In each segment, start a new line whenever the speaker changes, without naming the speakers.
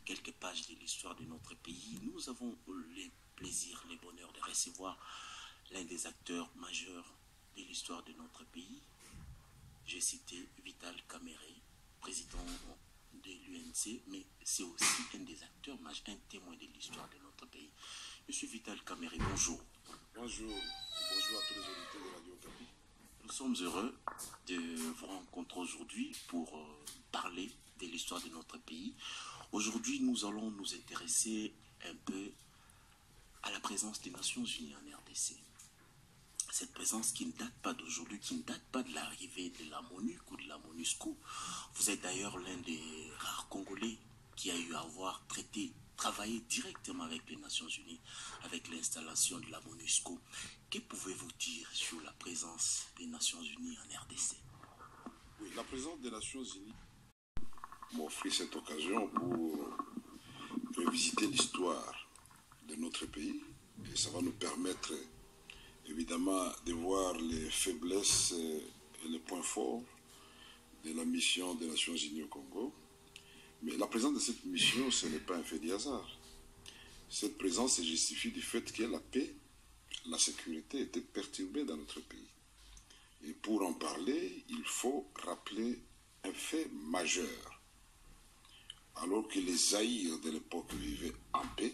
quelques pages de l'histoire de notre pays, nous avons le plaisir, le bonheur de recevoir l'un des acteurs majeurs de l'histoire de notre pays. J'ai cité Vital Kamerhe, président de l'UNC, mais c'est aussi un des acteurs, un témoin de l'histoire de notre pays. Monsieur Vital Kamerhe, bonjour.
Bonjour. Bonjour à tous les auditeurs de Radio Okapi.
Nous sommes heureux de vous rencontrer aujourd'hui pour parler de l'histoire de notre pays. Aujourd'hui, nous allons nous intéresser un peu à la présence des Nations Unies en RDC. Cette présence qui ne date pas d'aujourd'hui, qui ne date pas de l'arrivée de la MONUC ou de la MONUSCO. Vous êtes d'ailleurs l'un des rares Congolais qui a eu à avoir travaillé directement avec les Nations Unies, avec l'installation de la MONUSCO. Que pouvez-vous dire sur la présence des Nations Unies en RDC?
Oui, la présence des Nations Unies m'offre cette occasion pour revisiter l'histoire de notre pays. Et ça va nous permettre évidemment de voir les faiblesses et les points forts de la mission des Nations Unies au Congo. Mais la présence de cette mission, ce n'est pas un fait du hasard. Cette présence se justifie du fait que la paix, la sécurité étaient perturbées dans notre pays. Et pour en parler, il faut rappeler un fait majeur. Alors que les Zaïres de l'époque vivaient en paix,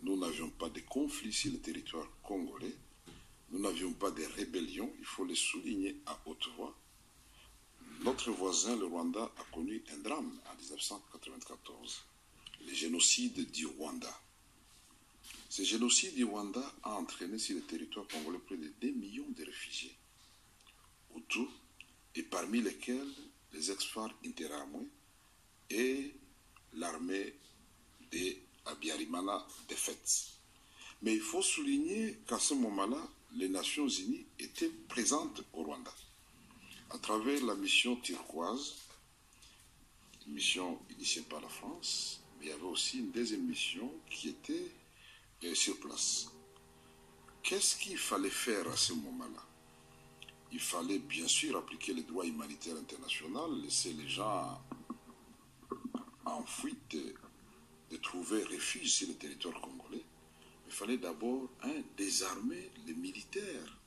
nous n'avions pas de conflits sur le territoire congolais, nous n'avions pas de rébellions, il faut le souligner à haute voix. Notre voisin, le Rwanda, a connu un drame en 1994, le génocide du Rwanda. Ce génocide du Rwanda a entraîné sur le territoire congolais près de 2 millions de réfugiés, Hutus, et parmi lesquels les ex-FARC Interahamwe et l'armée de Habyarimana défaite. Mais il faut souligner qu'à ce moment-là, les Nations Unies étaient présentes au Rwanda à travers la mission turquoise, une mission initiée par la France, mais il y avait aussi une deuxième mission qui était sur place. Qu'est-ce qu'il fallait faire à ce moment-là? Il fallait bien sûr appliquer le droit humanitaire international, laisser les gens en fuite de trouver refuge sur le territoire congolais. Il fallait d'abord désarmer les militaires,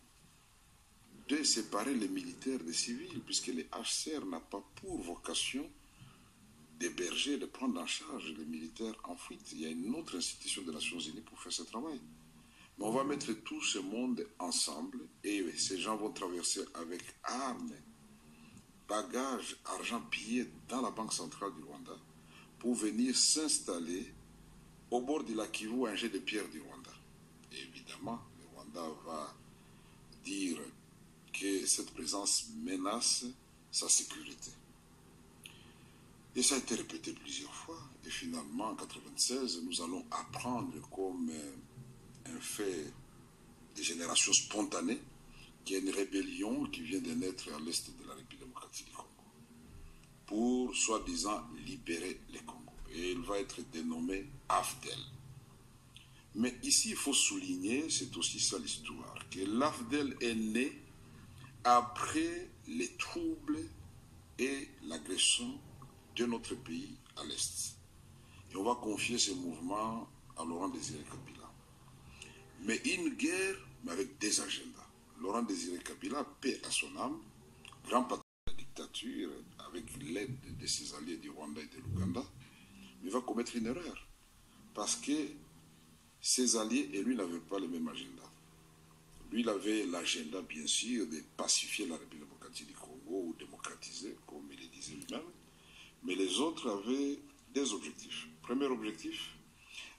de séparer les militaires des civils, puisque les HCR n'a pas pour vocation d'héberger, de prendre en charge les militaires en fuite. Il y a une autre institution des Nations Unies pour faire ce travail. Mais on va mettre tout ce monde ensemble et ces gens vont traverser avec armes, bagages, argent pillé dans la Banque centrale du Rwanda pour venir s'installer au bord du lac Kivu, un jet de pierre du Rwanda. Et évidemment, le Rwanda va dire que cette présence menace sa sécurité. Et ça a été répété plusieurs fois. Et finalement, en 1996, nous allons apprendre comme un fait de génération spontanée qu'il y a une rébellion qui vient de naître à l'est de la République démocratique du Congo pour, soi-disant, libérer les Congo. Et il va être dénommé AFDEL. Mais ici, il faut souligner, c'est aussi ça l'histoire, que l'AFDEL est né après les troubles et l'agression de notre pays à l'Est. Et on va confier ce mouvement à Laurent Désiré Kabila. Mais une guerre, mais avec des agendas. Laurent Désiré Kabila, paix à son âme, grand patron de la dictature, avec l'aide de ses alliés du Rwanda et de l'Ouganda, il va commettre une erreur. Parce que ses alliés et lui n'avaient pas le même agenda. Lui, il avait l'agenda, bien sûr, de pacifier la République démocratique du Congo ou démocratiser, comme il le disait lui-même. Mais les autres avaient des objectifs. Premier objectif,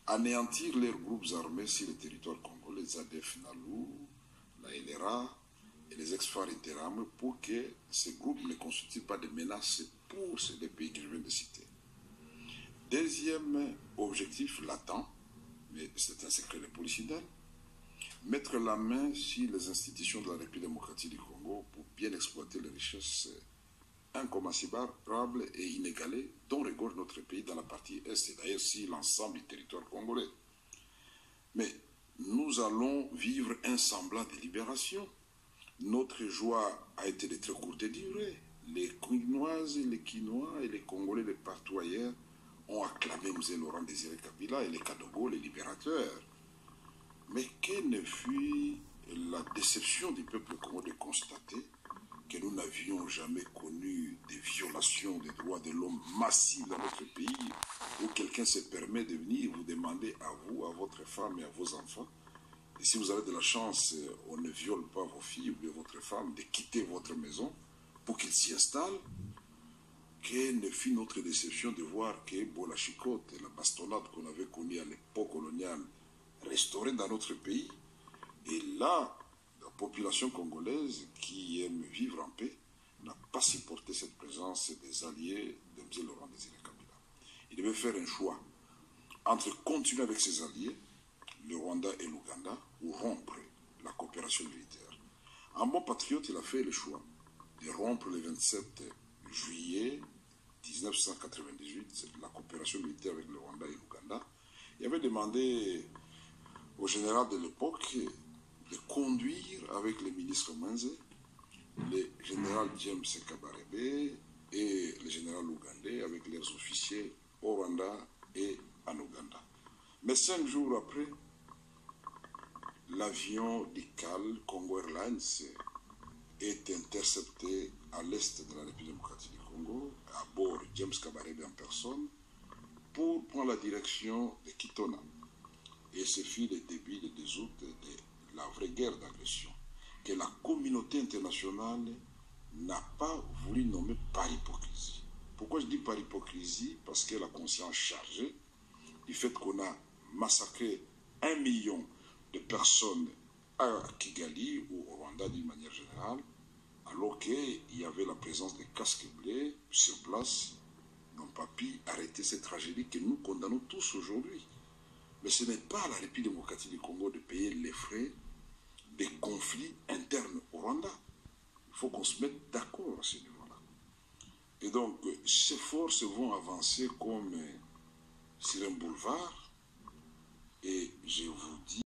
anéantir leurs groupes armés sur le territoire congolais, les ADF Nalou, la LRA et les ex-FARC Interahamwe, pour que ces groupes ne constituent pas de menaces pour ces deux pays que je viens de citer. Deuxième objectif latent, mais c'est un secret de polichinelle, mettre la main sur les institutions de la République démocratique du Congo pour bien exploiter les richesses incommensurables et inégalées dont regorge notre pays dans la partie Est et d'ailleurs si l'ensemble du territoire congolais. Mais nous allons vivre un semblant de libération. Notre joie a été de très courte durée. Les Quinoises, les Quinois et les Congolais de partout ailleurs ont acclamé Mzee Laurent Désiré Kabila et les Kadogo, les libérateurs. Mais quelle ne fut la déception du peuple congolais de constater que nous n'avions jamais connu des violations des droits de l'homme massives dans notre pays, où quelqu'un se permet de venir vous demander à vous, à votre femme et à vos enfants, et si vous avez de la chance, on ne viole pas vos filles ou bien votre femme, de quitter votre maison pour qu'ils s'y installent. Quelle ne fut notre déception de voir que la chicotte, la bastonnade qu'on avait connue à l'époque coloniale, restaurée dans notre pays. Et là, la population congolaise qui aime vivre en paix n'a pas supporté cette présence des alliés de M. Laurent Désiré Kabila. Il devait faire un choix entre continuer avec ses alliés, le Rwanda et l'Ouganda, ou rompre la coopération militaire. En bon patriote, il a fait le choix de rompre le 27 juillet 1998 la coopération militaire avec le Rwanda et l'Ouganda. Il avait demandé au général de l'époque de conduire avec le ministre Manze, le général James Kabarebe et le général ougandais avec leurs officiers au Rwanda et en Ouganda. Mais 5 jours après, l'avion d'ICAL, Congo Airlines, est intercepté à l'est de la République démocratique du Congo, à bord James Kabarebe en personne, pour prendre la direction de Kitona. Et ce fut le début le 2 août de la vraie guerre d'agression, que la communauté internationale n'a pas voulu nommer par hypocrisie. Pourquoi je dis par hypocrisie? Parce qu'elle a conscience chargée du fait qu'on a massacré 1 million de personnes à Kigali ou au Rwanda d'une manière générale, alors qu'il y avait la présence des casques bleus sur place, n'ont pas pu arrêter cette tragédie que nous condamnons tous aujourd'hui. Mais ce n'est pas à la République démocratique du Congo de payer les frais des conflits internes au Rwanda. Il faut qu'on se mette d'accord à ce niveau-là. Et donc, ces forces vont avancer comme sur un boulevard, et je vous dis